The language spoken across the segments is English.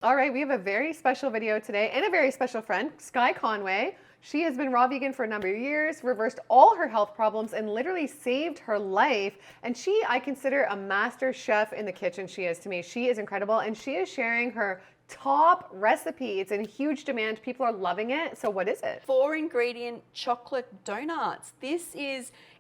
All right, we have a very special video today and a very special friend, Skye Conway. She has been raw vegan for a number of years, reversed all her health problems, and literally saved her life. And I consider a master chef in the kitchen. She is to me. She is incredible, and she is sharing her top recipe. It's in huge demand. People are loving it. So what is it? 4-ingredient chocolate donuts.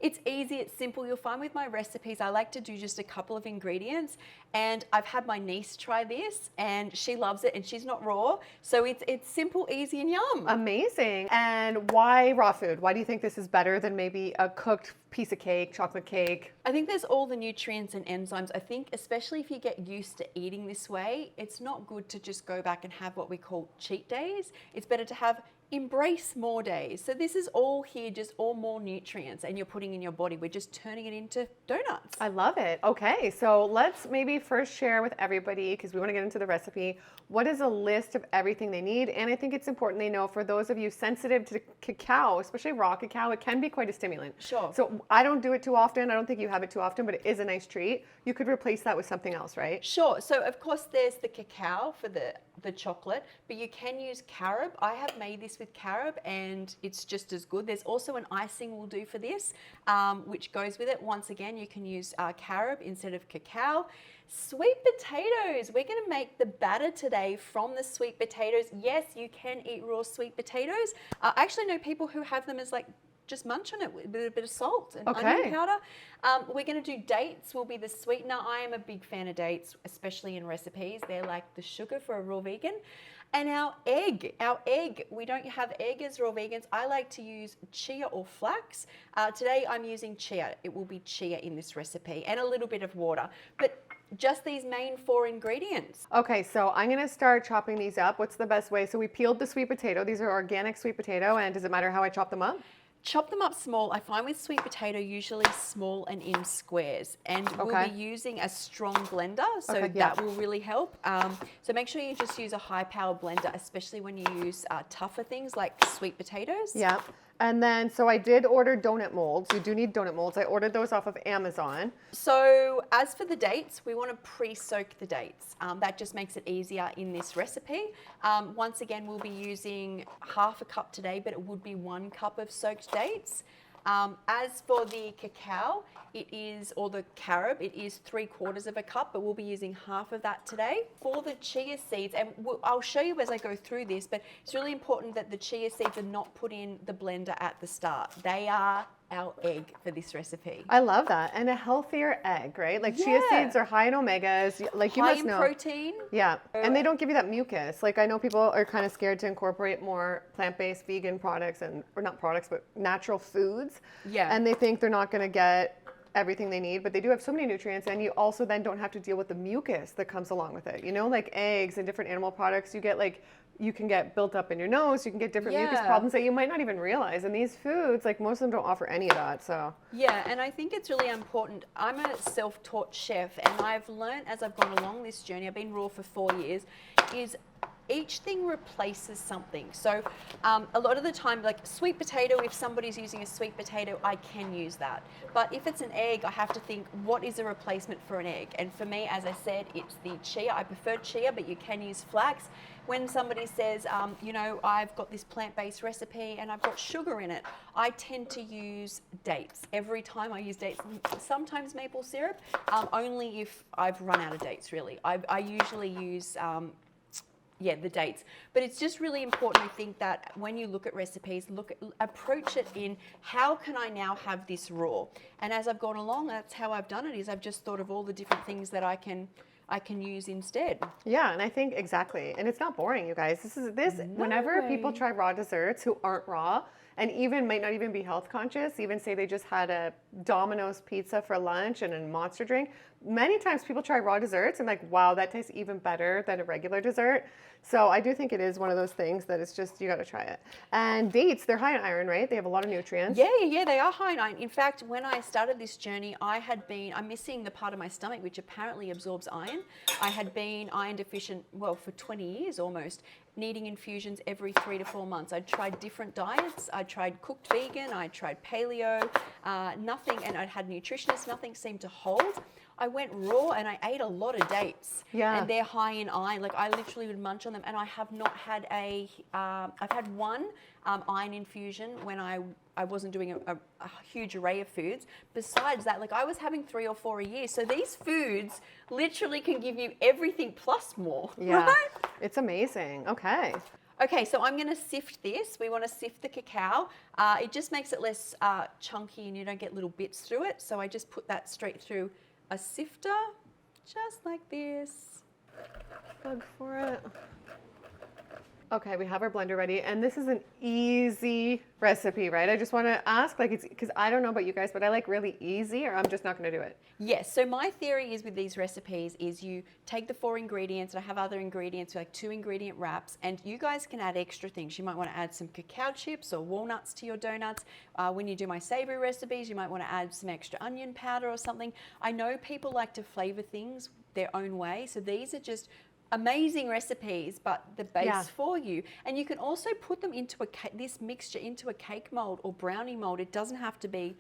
It's easy, it's simple. You'll find with my recipes, I like to do just a couple of ingredients, and I've had my niece try this and she loves it, and she's not raw. So it's simple, easy, and yum. Amazing. And why raw food? Why do you think this is better than maybe a cooked piece of cake, chocolate cake? I think there's all the nutrients and enzymes. I think especially if you get used to eating this way, it's not good to just go back and have what we call cheat days. It's better to embrace more days. So this is all here, just all more nutrients, and you're putting in your body. We're just turning it into donuts. I love it. Okay, so let's maybe first share with everybody, because we want to get into the recipe, what is a list of everything they need. And I think it's important they know, for those of you sensitive to cacao, especially raw cacao, it can be quite a stimulant. Sure. So I don't do it too often. I don't think you have it too often, but it is a nice treat. You could replace that with something else, right? Sure. So of course there's the cacao for the chocolate, but you can use carob. I have made this with carob and it's just as good. There's also an icing we'll do for this, which goes with it. Once again, you can use carob instead of cacao. Sweet potatoes. We're going to make the batter today from the sweet potatoes. Yes, you can eat raw sweet potatoes. I actually know people who have them as just munch on it with a bit of salt and onion powder. We're going to do dates, will be the sweetener. I am a big fan of dates, especially in recipes. They're like the sugar for a raw vegan. And our egg, we don't have egg as raw vegans. I like to use chia or flax. Today I'm using chia. It will be chia in this recipe, and a little bit of water. But just these main 4 ingredients. Okay, so I'm gonna start chopping these up. What's the best way? So we peeled the sweet potato. These are organic sweet potato, and does it matter how I chop them up? Chop them up small. I find with sweet potato, usually small and in squares. And we'll be using a strong blender, so that will really help. So make sure you just use a high power blender, especially when you use tougher things like sweet potatoes. Yeah. And then, so I did order donut molds. You do need donut molds. I ordered those off of Amazon. So as for the dates, we want to pre-soak the dates. That just makes it easier in this recipe. Once again, we'll be using half a cup today, but it would be 1 cup of soaked dates. As for the cacao, or the carob, it is 3/4 of a cup, but we'll be using half of that today. For the chia seeds, and I'll show you as I go through this, but it's really important that the chia seeds are not put in the blender at the start. They are our egg for this recipe. I love that. And a healthier egg, right? Like chia seeds are high in omegas, like you must know. High in protein. Yeah, and they don't give you that mucus. Like I know people are kind of scared to incorporate more plant-based vegan products, or not products, but natural foods. Yeah. And they think they're not gonna get everything they need, but they do have so many nutrients, and you also then don't have to deal with the mucus that comes along with it. You know, like eggs and different animal products, you can get built up in your nose, you can get different mucus problems that you might not even realize. And these foods, like most of them don't offer any of that, so. Yeah, and I think it's really important. I'm a self-taught chef, and I've learned as I've gone along this journey, I've been raw for 4 years, is each thing replaces something. So a lot of the time, like sweet potato, if somebody's using a sweet potato, I can use that. But if it's an egg, I have to think, what is a replacement for an egg? And for me, as I said, it's the chia. I prefer chia, but you can use flax. When somebody says, you know, I've got this plant-based recipe and I've got sugar in it, I tend to use dates. Every time I use dates, sometimes maple syrup, only if I've run out of dates, really. I usually use the dates. But it's just really important, I think, that when you look at recipes, approach it in, how can I now have this raw? And as I've gone along, that's how I've done it, is I've just thought of all the different things that I can use instead. Yeah, and I think exactly. And it's not boring, you guys. Whenever people try raw desserts who aren't raw, and even might not even be health conscious, even say they just had a Domino's pizza for lunch and a Monster drink, many times people try raw desserts and like, wow, that tastes even better than a regular dessert. So I do think it is one of those things that it's just, you got to try it. And dates, they're high in iron, right? They have a lot of nutrients. Yeah, they are high in iron. In fact, when I started this journey, I'm missing the part of my stomach which apparently absorbs iron. I had been iron deficient, well, for 20 years almost, needing infusions every 3 to 4 months. I'd tried different diets. I tried cooked vegan, I tried paleo, nothing, and I'd had nutritionists, nothing seemed to hold. I went raw and I ate a lot of dates. Yeah. And they're high in iron. Like I literally would munch on them, and I have not had I've had one iron infusion when I wasn't doing a huge array of foods. Besides that, like I was having 3 or 4 a year. So these foods literally can give you everything plus more. Yeah. Right? It's amazing. Okay. Okay, so I'm going to sift this. We want to sift the cacao. It just makes it less chunky and you don't get little bits through it. So I just put that straight through a sifter, just like this. Plug for it. Okay, we have our blender ready, and this is an easy recipe, right? I just want to ask, like, it's because I don't know about you guys, but I like really easy, or I'm just not going to do it. Yes, so my theory is with these recipes is you take the 4 ingredients, and I have other ingredients, like 2 ingredient wraps, and you guys can add extra things. You might want to add some cacao chips or walnuts to your donuts. When you do my savory recipes, you might want to add some extra onion powder or something. I know people like to flavor things their own way, so these are just amazing recipes, but the base for you. And you can also put them into this mixture into a cake mold or brownie mold. It doesn't have to be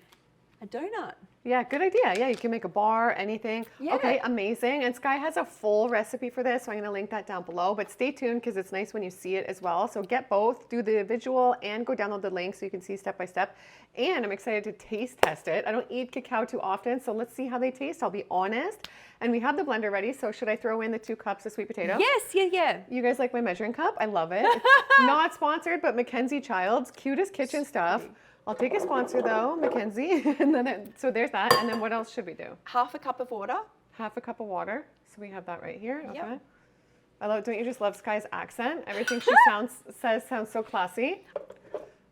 a donut. Yeah, good idea. Yeah, you can make a bar, anything. Yeah. Okay, amazing. And Skye has a full recipe for this, so I'm going to link that down below. But stay tuned because it's nice when you see it as well. So get both, do the visual and go download the link so you can see step by step. And I'm excited to taste test it. I don't eat cacao too often, so let's see how they taste. I'll be honest. And we have the blender ready, so should I throw in the 2 cups of sweet potato? Yes, yeah. You guys like my measuring cup? I love it. Not sponsored, but Mackenzie Childs, cutest kitchen stuff. I'll take a sponsor though, Mackenzie. And then so there's that. And then what else should we do? Half a cup of water. Half a cup of water. So we have that right here. Okay. Yep. I love. Don't you just love Skye's accent? Everything she says sounds so classy.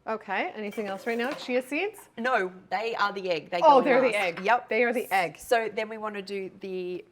Okay. Anything else right now? Chia seeds? No, they are the egg. They Oh, go they're last. the egg. Yep. They are the egg. So then we want to do the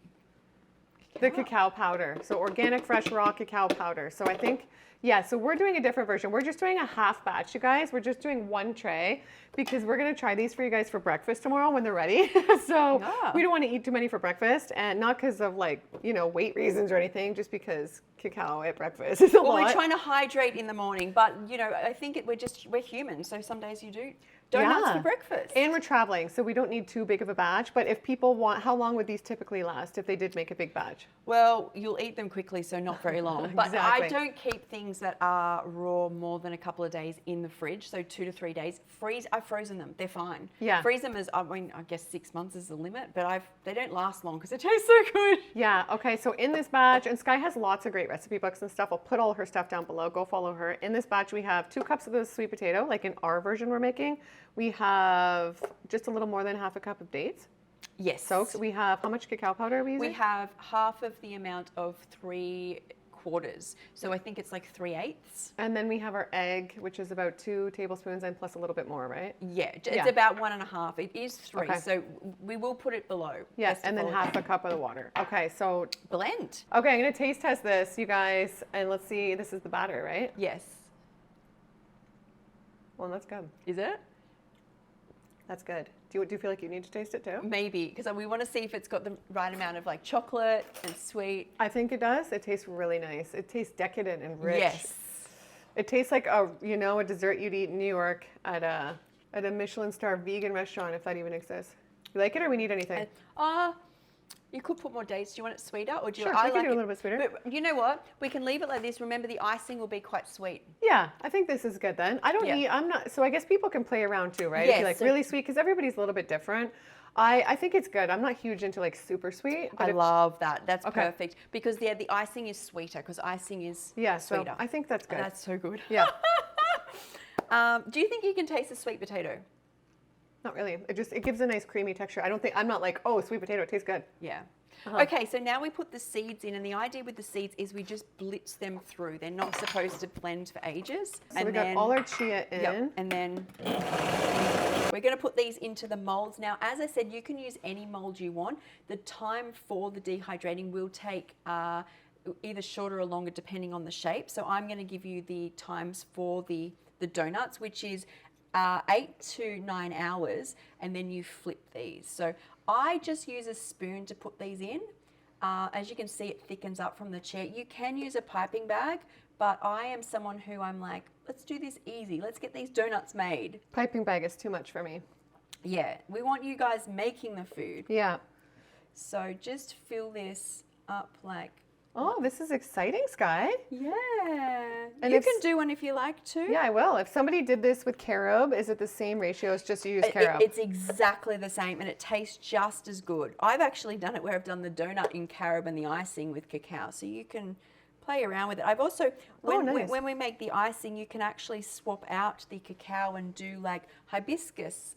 cacao powder. So organic, fresh, raw cacao powder. So I think, yeah, so we're doing a different version. We're just doing a half batch, you guys. We're just doing 1 tray because we're going to try these for you guys for breakfast tomorrow when they're ready. So we don't want to eat too many for breakfast, and not because of like, you know, weight reasons or anything, just because cacao at breakfast is a lot. we're trying to hydrate in the morning, but you know, I think we're human, so some days you do donuts for breakfast. And we're traveling, so we don't need too big of a batch. But if people want, how long would these typically last if they did make a big batch? Well, you'll eat them quickly, so not very long. But Exactly. I don't keep things that are raw more than a couple of days in the fridge, so 2 to 3 days. I've frozen them; they're fine. Yeah. Freeze them I guess 6 months is the limit, but they don't last long because it tastes so good. Yeah. Okay. So in this batch, and Skye has lots of great recipe books and stuff. I'll put all her stuff down below. Go follow her. In this batch, we have 2 cups of the sweet potato, like in our version we're making. We have just a little more than half a cup of dates. Yes. Soaked. We have, how much cacao powder are we using? We have half of the amount of 3/4. So I think it's like 3/8. And then we have our egg, which is about 2 tablespoons and plus a little bit more, right? Yeah, it's about 1.5. It is 3, Okay. so we will put it below. Yes, and then half a cup of the water. Okay, so blend. Okay, I'm gonna taste test this, you guys, and let's see. This is the batter, right? Yes. Well, that's good. Is it? That's good. Do you feel like you need to taste it too? Maybe, because we want to see if it's got the right amount of like chocolate and sweet. I think it does. It tastes really nice. It tastes decadent and rich. Yes. It tastes like a dessert you'd eat in New York at a Michelin star vegan restaurant, if that even exists. You like it, or we need anything? You could put more dates. Do you want it sweeter, or do you? Sure, we can do a little bit sweeter. But you know what? We can leave it like this. Remember, the icing will be quite sweet. Yeah, I think this is good then. I don't eat. I'm not. So I guess people can play around too, right? Yes, If you like really sweet, because everybody's a little bit different. I think it's good. I'm not huge into like super sweet. But I love that. That's perfect because the icing is sweeter because icing is sweeter. So I think that's good. And that's so good. Yeah. Do you think you can taste the sweet potato? Not really. It gives a nice creamy texture. I'm not like, oh, sweet potato, it tastes good. Yeah. Okay, so now we put the seeds in, and the idea with the seeds is we just blitz them through. They're not supposed to blend for ages. So we got all our chia in. Yep, and then we're going to put these into the molds. Now, as I said, you can use any mold you want. The time for the dehydrating will take either shorter or longer depending on the shape. So I'm going to give you the times for the donuts, which is 8 to 9 hours, and then you flip these. So I just use a spoon to put these in. As you can see, it thickens up from the chair. You can use a piping bag, but I am someone who I'm like, let's do this easy. Let's get these donuts made. Piping bag is too much for me. Yeah, we want you guys making the food. Yeah. So just fill this up like. Oh, this is exciting, Skye. Yeah. And you can do one if you like to. Yeah, I will. If somebody did this with carob, is it the same ratio as just use carob? It's exactly the same, and it tastes just as good. I've actually done it where I've done the donut in carob and the icing with cacao, so you can play around with it. I've also, when we make the icing, you can actually swap out the cacao and do like hibiscus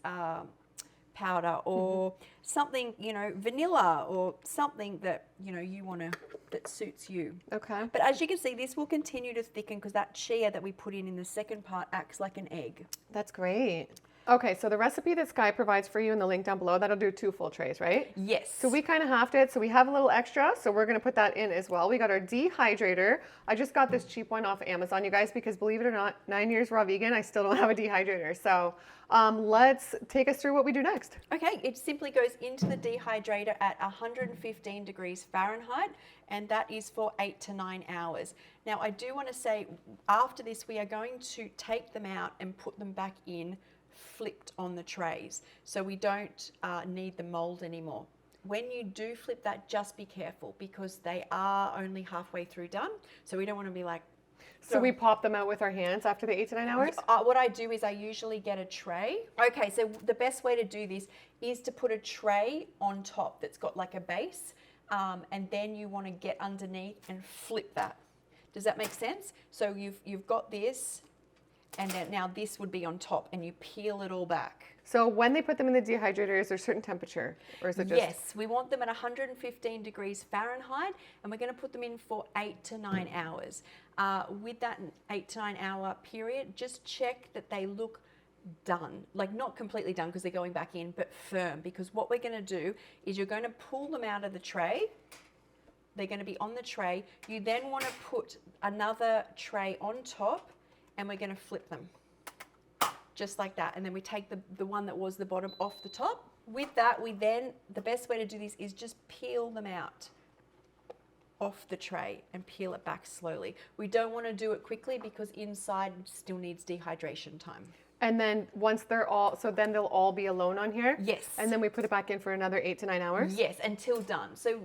powder or something, you know, vanilla or something that, you know, you want to, that suits you. Okay. But as you can see, this will continue to thicken because that chia that we put in the second part acts like an egg. That's great. Okay, so the recipe that Skye provides for you in the link down below, that'll do 2 full trays, right? Yes. So we kind of halved it, so we have a little extra, so we're gonna put that in as well. We got our dehydrator. I just got this cheap one off Amazon, you guys, because believe it or not, 9 years raw vegan, I still don't have a dehydrator. So let's take us through what we do next. Okay, it simply goes into the dehydrator at 115 degrees Fahrenheit, and that is for 8 to 9 hours. Now, I do want to say, after this, we are going to take them out and put them back in flipped on the trays, so we don't need the mold anymore. When you do flip that, just be careful because they are only halfway through done, so we don't want to be like. So we pop them out with our hands after the 8 to 9 hours? What I do is I usually get a tray. Okay, so the best way to do this is to put a tray on top that's got like a base, and then you want to get underneath and flip that. Does that make sense? So you've got this, and then now this would be on top, and you peel it all back. So when they put them in the dehydrator, is there a certain temperature? Or is it just... Yes, we want them at 115 degrees Fahrenheit, and we're going to put them in for 8 to 9 hours. With that 8 to 9 hour period, just check that they look done. Like not completely done because they're going back in, but firm. Because what we're going to do is you're going to pull them out of the tray. They're going to be on the tray. You then want to put another tray on top, and we're going to flip them. Just like that, and then we take the one that was the bottom off the top. With that, the best way to do this is just peel them out off the tray and peel it back slowly. We don't want to do it quickly because inside still needs dehydration time. And then once they're all, so then they'll all be alone on here? Yes. And then we put it back in for another 8 to 9 hours? Yes, until done. So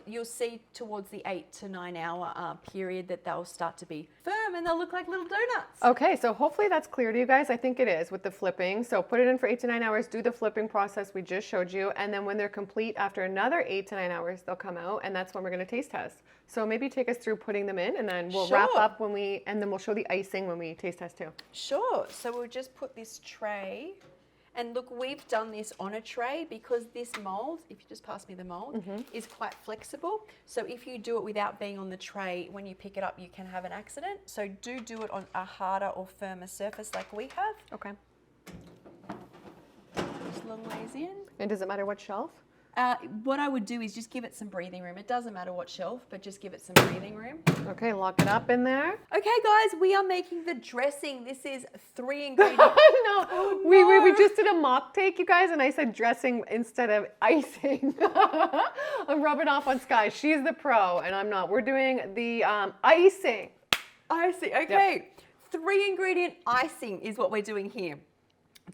you'll see towards the 8 to 9 hour period that they'll start to be firm and they'll look like little donuts. Okay, so hopefully that's clear to you guys. I think it is with the flipping. So put it in for 8 to 9 hours, do the flipping process we just showed you, and then when they're complete after another 8 to 9 hours, they'll come out, and that's when we're gonna taste test. So maybe take us through putting them in, and then we'll wrap up and then we'll show the icing when we taste test too. Sure, so we'll just put this tray, and look, we've done this on a tray because this mold, if you just pass me the mold, is quite flexible. So if you do it without being on the tray, when you pick it up, you can have an accident. So do it on a harder or firmer surface like we have. Okay. Just long ways in. And does it matter what shelf? What I would do is just give it some breathing room. It doesn't matter what shelf, but just give it some breathing room. Okay, lock it up in there. Okay, guys, we are making the dressing. This is 3 ingredients. No, Oh, no. We just did a mock take, you guys, and I said dressing instead of icing. I'm rubbing off on Skye. She's the pro, and I'm not. We're doing the icing. Icing, okay. Yep. 3 ingredient icing is what we're doing here.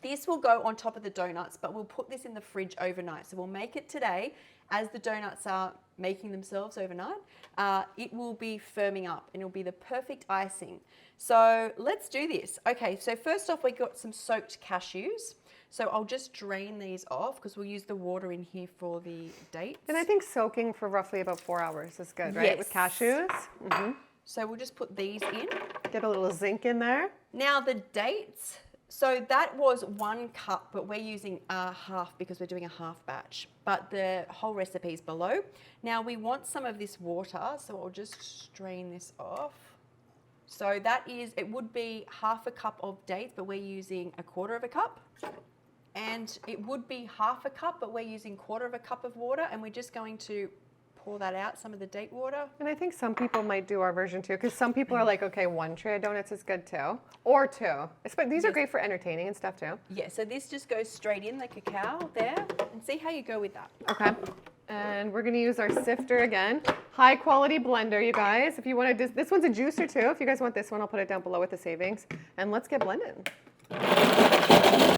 This will go on top of the donuts, but we'll put this in the fridge overnight. So we'll make it today as the donuts are making themselves overnight. It will be firming up and it'll be the perfect icing. So let's do this. Okay, so first off, we got some soaked cashews. So I'll just drain these off because we'll use the water in here for the dates. And I think soaking for roughly about 4 hours is good, right? Yes. With cashews. So we'll just put these in. Get a little zinc in there. Now the dates. So that was 1 cup, but we're using half because we're doing a half batch. But the whole recipe is below. Now we want some of this water, so I'll just strain this off. So that is, it would be half a cup of dates, but we're using 1/4 cup. And it would be half a cup, but we're using 1/4 cup of water, and we're just going to pour that out, some of the date water. And I think some people might do our version too, because some people are like, okay, 1 tray of donuts is good too, or 2. These are great for entertaining and stuff too. Yeah, so this just goes straight in the cacao there, and see how you go with that. Okay. And we're gonna use our sifter again. High quality blender, you guys. If you want to, this one's a juicer too. If you guys want this one, I'll put it down below with the savings. And let's get blending.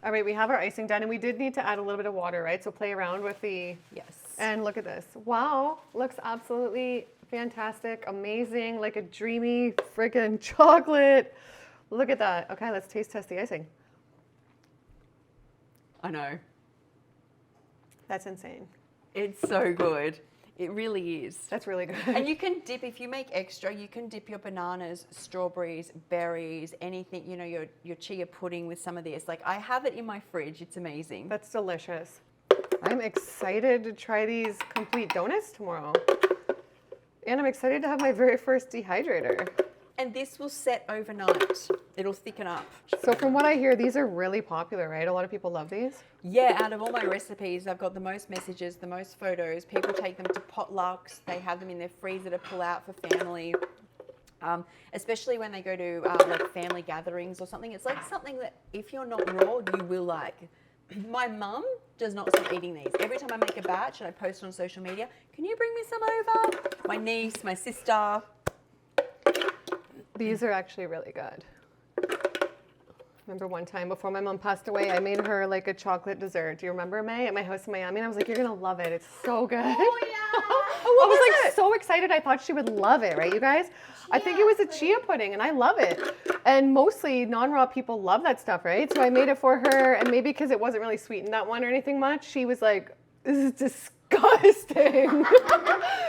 All right, we have our icing done, and we did need to add a little bit of water, right? So play around with the... Yes. And look at this. Wow, looks absolutely fantastic, amazing, like a dreamy freaking chocolate. Look at that. Okay, let's taste test the icing. I know. That's insane. It's so good. It really is. That's really good. And you can dip, if you make extra, you can dip your bananas, strawberries, berries, anything, you know, your chia pudding with some of this. Like, I have it in my fridge. It's amazing. That's delicious. I'm excited to try these complete donuts tomorrow. And I'm excited to have my very first dehydrator. And this will set overnight. It'll thicken up. So from what I hear, these are really popular, right? A lot of people love these. Yeah, out of all my recipes, I've got the most messages, the most photos. People take them to potlucks. They have them in their freezer to pull out for family. Especially when they go to like family gatherings or something. It's like something that if you're not raw, you will like. My mum does not stop eating these. Every time I make a batch and I post on social media, can you bring me some over? My niece, my sister. These are actually really good. Remember one time before my mom passed away, I made her like a chocolate dessert. Do you remember, May, at my house in Miami? And I was like, you're gonna love it. It's so good. Oh yeah. I was like so excited. I thought she would love it, right, you guys? I think it was a chia pudding, and I love it. And mostly non-raw people love that stuff, right? So I made it for her, and maybe because it wasn't really sweet in that one or anything much, she was like, this is disgusting.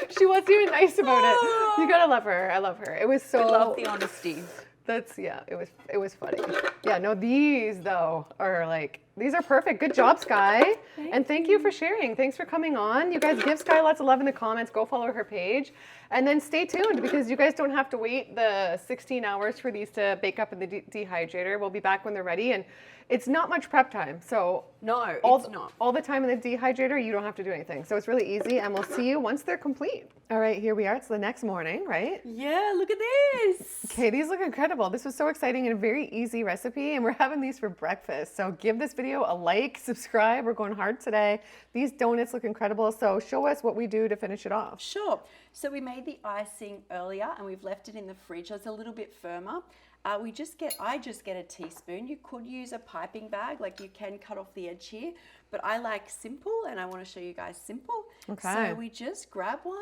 She wasn't even nice about it. You gotta love her. I love her. It was so. I love the honesty. That's, yeah, it was funny. Yeah, no, these though are like, these are perfect. Good job, Skye. And thank you for sharing. Thanks for coming on. You guys give Skye lots of love in the comments. Go follow her page. And then stay tuned because you guys don't have to wait the 16 hours for these to bake up in the dehydrator. We'll be back when they're ready. And it's not much prep time. So no, it's not. All the time in the dehydrator, you don't have to do anything. So it's really easy, and we'll see you once they're complete. All right, here we are. It's the next morning, right? Yeah, look at this. Okay, these look incredible. This was so exciting and a very easy recipe, and we're having these for breakfast. So give this video a like, subscribe. We're going hard today. These donuts look incredible. So show us what we do to finish it off. Sure. So we made the icing earlier, and we've left it in the fridge. So it's a little bit firmer. I just get a teaspoon. You could use a piping bag, like you can cut off the edge here, but I like simple, and I want to show you guys simple. Okay. So we just grab one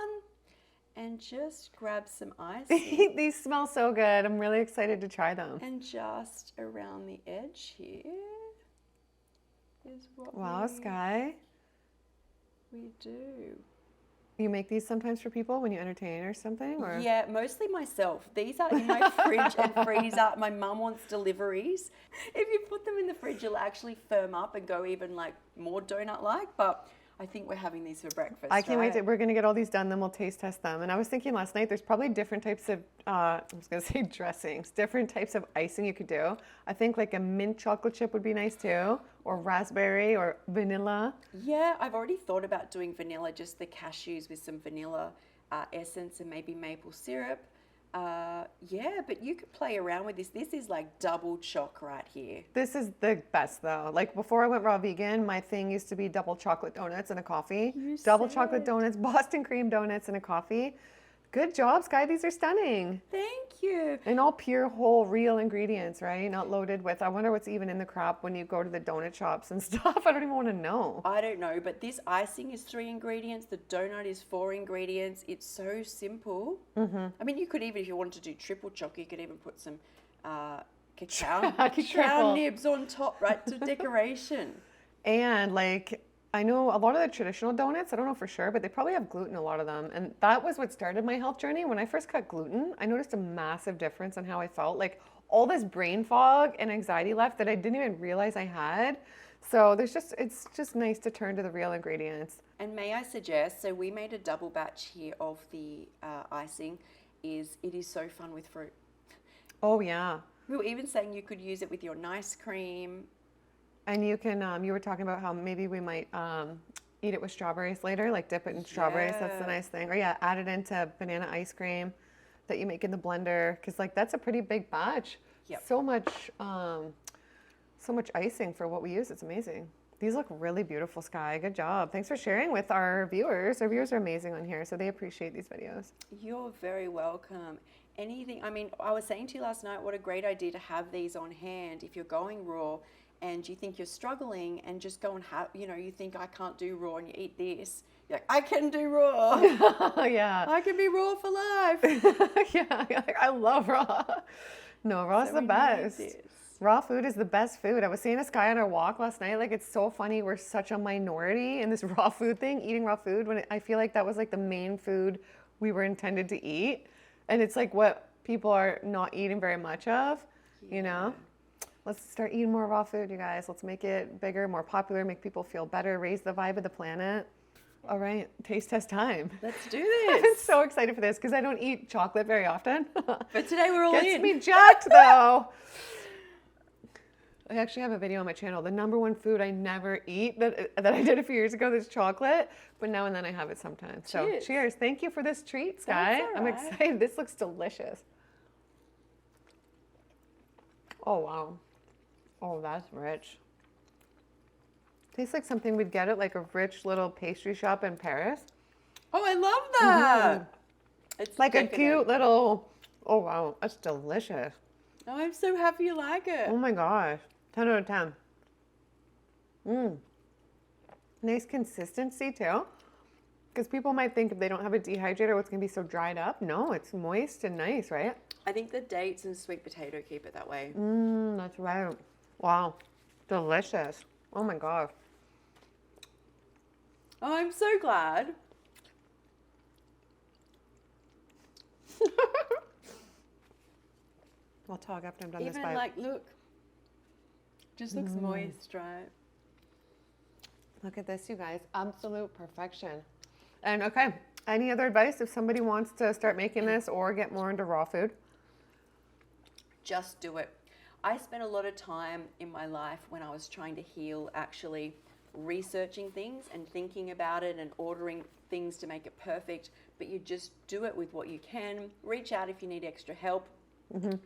and just grab some icing. These smell so good. I'm really excited to try them. And just around the edge here is what wow, Skye. we do. You make these sometimes for people when you entertain or something? Or? Yeah, mostly myself. These are in my fridge and freezer. My mum wants deliveries. If you put them in the fridge, it'll actually firm up and go even like more donut-like. But I think we're having these for breakfast. I can't wait. We're going to get all these done, then we'll taste test them. And I was thinking last night, there's probably different types of, I was going to say dressings, different types of icing you could do. I think like a mint chocolate chip would be nice too, or raspberry or vanilla. Yeah, I've already thought about doing vanilla, just the cashews with some vanilla essence and maybe maple syrup. Yeah, but you could play around with this. This is like double choc right here. This is the best though. Like before I went raw vegan, my thing used to be double chocolate donuts and a coffee. Double chocolate donuts, Boston cream donuts and a coffee. Good job, Skye. These are stunning. Thank you. And all pure, whole, real ingredients, right? Not loaded with, I wonder what's even in the crap when you go to the donut shops and stuff. I don't even want to know. I don't know, but this icing is 3 ingredients. The donut is 4 ingredients. It's so simple. Mm-hmm. I mean, you could even, if you wanted to do triple choc, you could even put some cacao nibs on top, right, to decoration. And like, I know a lot of the traditional donuts, I don't know for sure, but they probably have gluten, a lot of them. And that was what started my health journey. When I first cut gluten, I noticed a massive difference in how I felt. Like all this brain fog and anxiety left that I didn't even realize I had. So it's just nice to turn to the real ingredients. And may I suggest, so we made a double batch here of the icing. It is so fun with fruit. Oh yeah. We were even saying you could use it with your nice cream. And you can, you were talking about how maybe we might eat it with strawberries later, like dip it in strawberries. That's the nice thing. Or yeah, add it into banana ice cream that you make in the blender. Because like that's a pretty big batch. Yep. So much icing for what we use. It's amazing. These look really beautiful, Skye. Good job. Thanks for sharing with our viewers. Our viewers are amazing on here, so they appreciate these videos. You're very welcome. Anything, I mean, I was saying to you last night, what a great idea to have these on hand if you're going raw and you think you're struggling and just go and have, you think I can't do raw and you eat this. You're like, I can do raw. Yeah. I can be raw for life. Yeah, I love raw. No, raw's So the we need best. this. Raw food is the best food. I was seeing this guy on our walk last night. Like, it's so funny. We're such a minority in this raw food thing, eating raw food, when I feel like that was like the main food we were intended to eat. And it's like what people are not eating very much of, you know? Let's start eating more raw food, you guys. Let's make it bigger, more popular, make people feel better, raise the vibe of the planet. All right, taste test time. Let's do I'm this. so excited for this because I don't eat chocolate very often. But today we're all Gets in. me jacked though. I actually have a video on my channel. The #1 food I never eat that I did a few years ago is chocolate, but now and then I have it sometimes. So Cheers. cheers. Thank you for this treat, Skye. That's all I'm right. excited. This looks delicious. Oh, wow. Oh, that's rich. Tastes like something we'd get at like a rich little pastry shop in Paris. Oh, I love that. It's Like a decadent. cute little, oh wow, that's delicious. Oh, I'm so happy you like it. Oh my gosh, 10 out of 10. Nice consistency too. Because people might think if they don't have a dehydrator, it's gonna be so dried up. No, it's moist and nice, right? I think the dates and sweet potato keep it that way. That's right. Wow, delicious. Oh my gosh. Oh, I'm so glad. I'll talk after I'm done this Even bite. like, look, just looks moist, right? Look at this, you guys. Absolute perfection. And okay, any other advice if somebody wants to start making this or get more into raw food? Just do it. I spent a lot of time in my life when I was trying to heal actually researching things and thinking about it and ordering things to make it perfect, but you just do it with what you can. Reach out if you need extra help,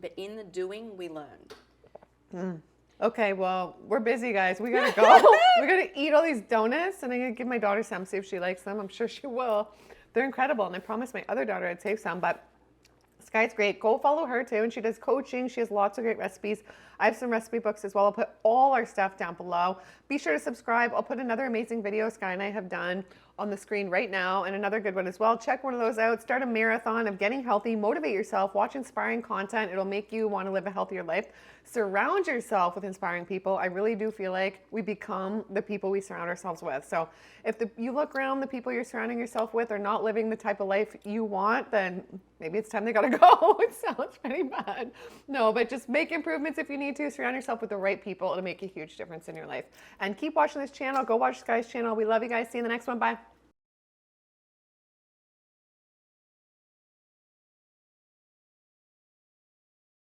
but in the doing, we learn. Okay, well, we're busy, guys. We gotta go. We gotta eat all these donuts, and I'm gonna give my daughter some, see if she likes them. I'm sure she will. They're incredible, and I promised my other daughter I'd save some, but Skye's great. Go follow her too, and she does coaching. She has lots of great recipes. I have some recipe books as well. I'll put all our stuff down below. Be sure to subscribe. I'll put another amazing video Skye and I have done on the screen right now, and another good one as well. Check one of those out. Start a marathon of getting healthy. Motivate yourself. Watch inspiring content. It'll make you want to live a healthier life. Surround yourself with inspiring people. I really do feel like we become the people we surround ourselves with. So if you look around, the people you're surrounding yourself with are not living the type of life you want, then maybe it's time they gotta go. It sounds pretty bad. No, but just make improvements if you need to. Surround yourself with the right people. It'll make a huge difference in your life. And keep watching this channel. Go watch Skye's channel. We love you guys. See you in the next one. Bye.